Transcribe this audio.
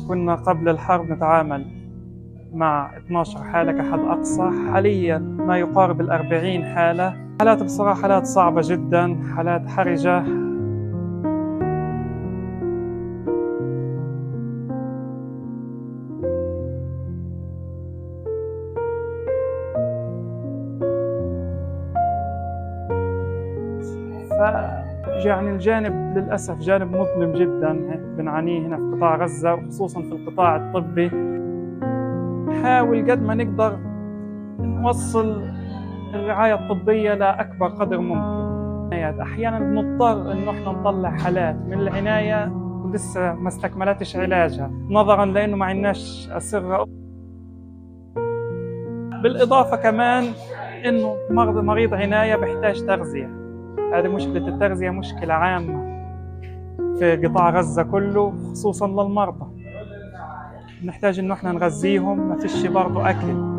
كنا قبل الحرب نتعامل مع 12 حالة كحد أقصى، حاليا ما يقارب 40 حالة. حالات بصراحة حالات صعبة جدا، حالات حرجة. يعني الجانب للأسف جانب مظلم جدا بنعانيه هنا في قطاع غزة، وخصوصا في القطاع الطبي. نحاول قد ما نقدر نوصل الرعاية الطبية لأكبر قدر ممكن. أحيانا بنضطر إنه إحنا نطلع حالات من العناية ولسه ما استكملتش علاجها، نظرا لأنه ما عندناش أسرة. بالإضافة كمان إنه مريض عناية بيحتاج تغذية. هذه مشكلة التغذية مشكلة عامة في قطاع غزة كله، خصوصا للمرضى. نحتاج إنه إحنا نغذيهم، ما فيش برضه أكل.